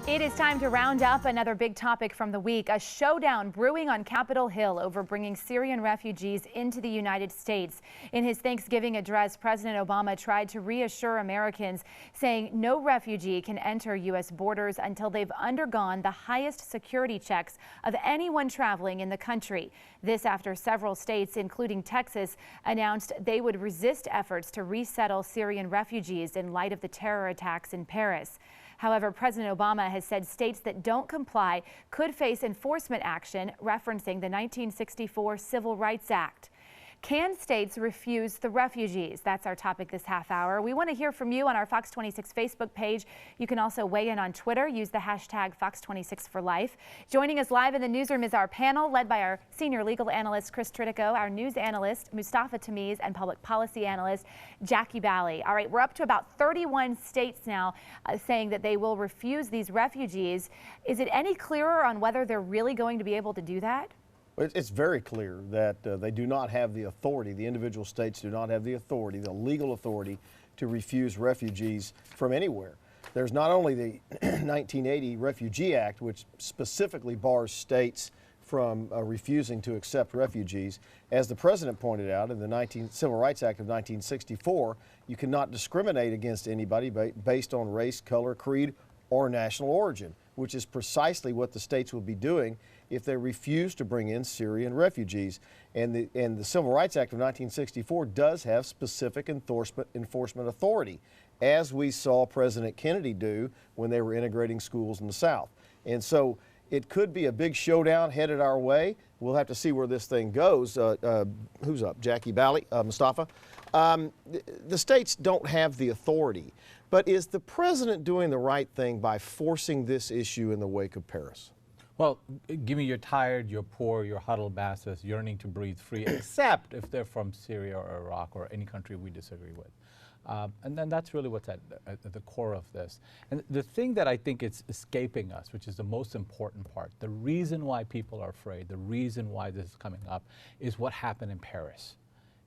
It is time to round up another big topic from the week, a showdown brewing on Capitol Hill over bringing Syrian refugees into the United States. In his Thanksgiving address, President Obama tried to reassure Americans, saying no refugee can enter U.S. borders until they've undergone the highest security checks of anyone traveling in the country. This after several states, including Texas, announced they would resist efforts to resettle Syrian refugees in light of the terror attacks in Paris. However, President Obama has said states that don't comply could face enforcement action, referencing the 1964 Civil Rights Act. Can states refuse the refugees? That's our topic this half hour. We want to hear from you on our Fox 26 Facebook page. You can also weigh in on Twitter. Use the hashtag Fox26forlife. Joining us live in the newsroom is our panel, led by our senior legal analyst, Chris Tritico, our news analyst, Mustafa Tamiz, and public policy analyst, Jackie Bally. All right, we're up to about 31 states now saying that they will refuse these refugees. Is it any clearer on whether they're really going to be able to do that? It's very clear that they do not have the authority, the individual states do not have the authority, the legal authority to refuse refugees from anywhere. There's not only the 1980 Refugee Act, which specifically bars states from refusing to accept refugees. As the president pointed out in the Civil Rights Act of 1964, you cannot discriminate against anybody based on race, color, creed, or national origin, which is precisely what the states will be doing if they refuse to bring in Syrian refugees. And the Civil Rights Act of 1964 does have specific enforcement authority, as we saw President Kennedy do when they were integrating schools in the South. And so it could be a big showdown headed our way. We'll have to see where this thing goes. Who's up? Jackie Bally, Mustafa. The states don't have the authority, but is the president doing the right thing by forcing this issue in the wake of Paris? Well, give me you're tired, you're poor, you're huddled masses, yearning to breathe free, except if they're from Syria or Iraq or any country we disagree with. And then that's really what's at the core of this. And the thing that I think is escaping us, which is the most important part, the reason why people are afraid, the reason why this is coming up, is what happened in Paris.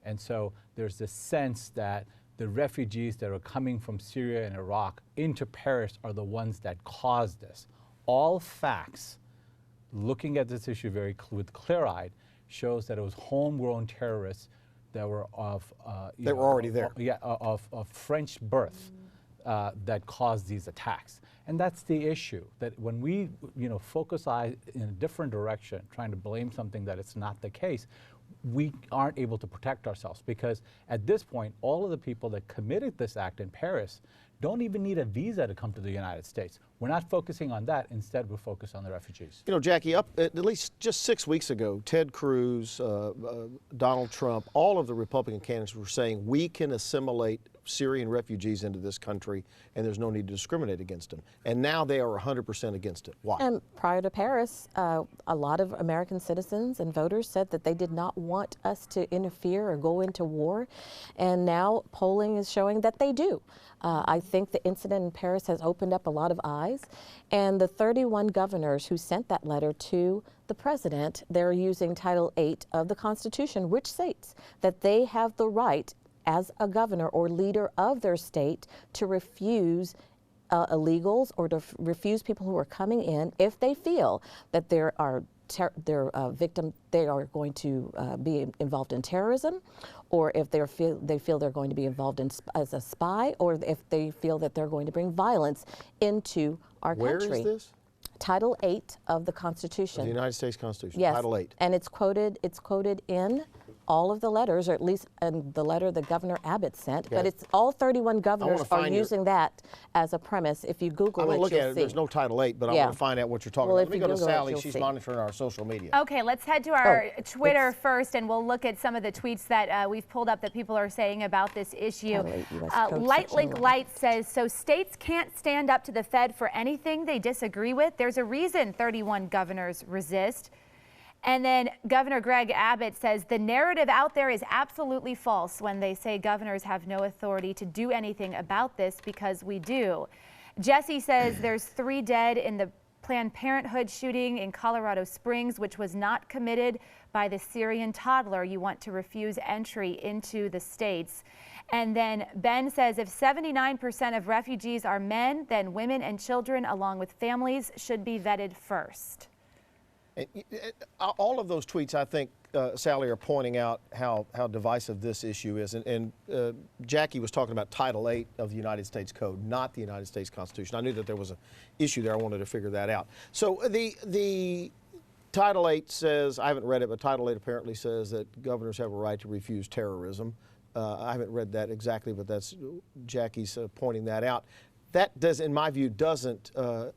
And so there's this sense that the refugees that are coming from Syria and Iraq into Paris are the ones that caused this. All facts, looking at this issue with clear-eyed, shows that it was homegrown terrorists that were of they were already there. Of French birth that caused these attacks. And that's the issue, that when we focus eyes in a different direction, trying to blame something that it's not the case, we aren't able to protect ourselves, because at this point, all of the people that committed this act in Paris don't even need a visa to come to the United States. We're not focusing on that. Instead, we're focused on the refugees. You know, Jackie, up at least just 6 weeks ago, Ted Cruz, Donald Trump, all of the Republican candidates were saying we can assimilate Syrian refugees into this country and there's no need to discriminate against them. And now they are 100% against it. Why? And prior to Paris, a lot of American citizens and voters said that they did not want us to interfere or go into war. And now polling is showing that they do. I think the incident in Paris has opened up a lot of eyes. And the 31 governors who sent that letter to the president, they're using Title 8 of the Constitution, which states that they have the right as a governor or leader of their state to refuse illegals or to refuse people who are coming in if they feel that there are they are going to be involved in terrorism, or if they feel they're going to be involved in as a spy, or if they feel that they're going to bring violence into our country. Where is this? Title 8 of the Constitution. The United States Constitution. Yes. Title 8. And it's quoted in all of the letters, or at least in the letter that Governor Abbott sent. Okay. But it's all 31 governors are using that as a premise. If you Google it, you'll see. There's no Title 8, but I want to find out what you're talking about. Let me go to Sally. She's monitoring our social media. Okay, let's head to our Twitter first, and we'll look at some of the tweets that we've pulled up that people are saying about this issue. Lightlink Light says, so states can't stand up to the Fed for anything they disagree with. There's a reason 31 governors resist. And then Governor Greg Abbott says the narrative out there is absolutely false when they say governors have no authority to do anything about this, because we do. Jesse says there's 3 dead in the Planned Parenthood shooting in Colorado Springs, which was not committed by the Syrian toddler you want to refuse entry into the states. And then Ben says if 79% of refugees are men, then women and children, along with families, should be vetted first. All of those tweets, I think, Sally, are pointing out how divisive this issue is. And Jackie was talking about Title VIII of the United States Code, not the United States Constitution. I knew that there was an issue there. I wanted to figure that out. So the Title VIII says, I haven't read it, but Title VIII apparently says that governors have a right to refuse terrorism. I haven't read that exactly, but that's Jackie's pointing that out. That does, in my view, doesn't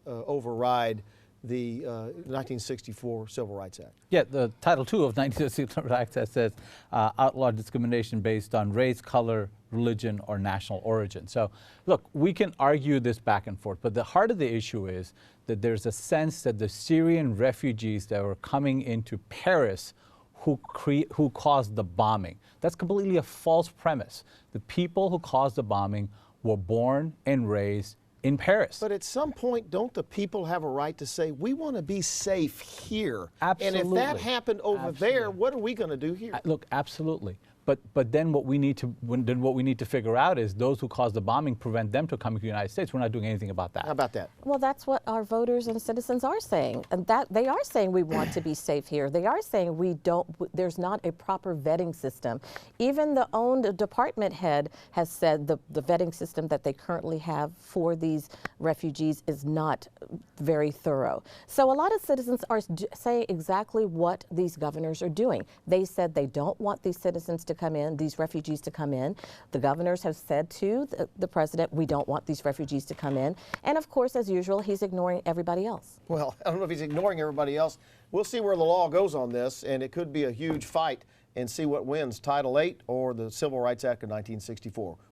override the 1964 Civil Rights Act. Yeah, the Title II of 1964 Act says outlaw discrimination based on race, color, religion, or national origin. So, look, we can argue this back and forth, but the heart of the issue is that there's a sense that the Syrian refugees that were coming into Paris who caused the bombing. That's completely a false premise. The people who caused the bombing were born and raised in Paris. But at some point, don't the people have a right to say, we want to be safe here? Absolutely. And if that happened over there, what are we going to do here? Look, absolutely. But then what we need to figure out is those who caused the bombing, prevent them from coming to the United States. We're not doing anything about that. How about that? Well, that's what our voters and citizens are saying, and that they are saying we want to be safe here. They are saying there's not a proper vetting system. Even the owned department head has said the vetting system that they currently have for these refugees is not very thorough. So a lot of citizens are saying exactly what these governors are doing. They said they don't want these citizens to come in, these refugees to come in. The governors have said to the president, we don't want these refugees to come in. And of course, as usual, he's ignoring everybody else. Well, I don't know if he's ignoring everybody else. We'll see where the law goes on this, and it could be a huge fight and see what wins, Title VIII or the Civil Rights Act of 1964.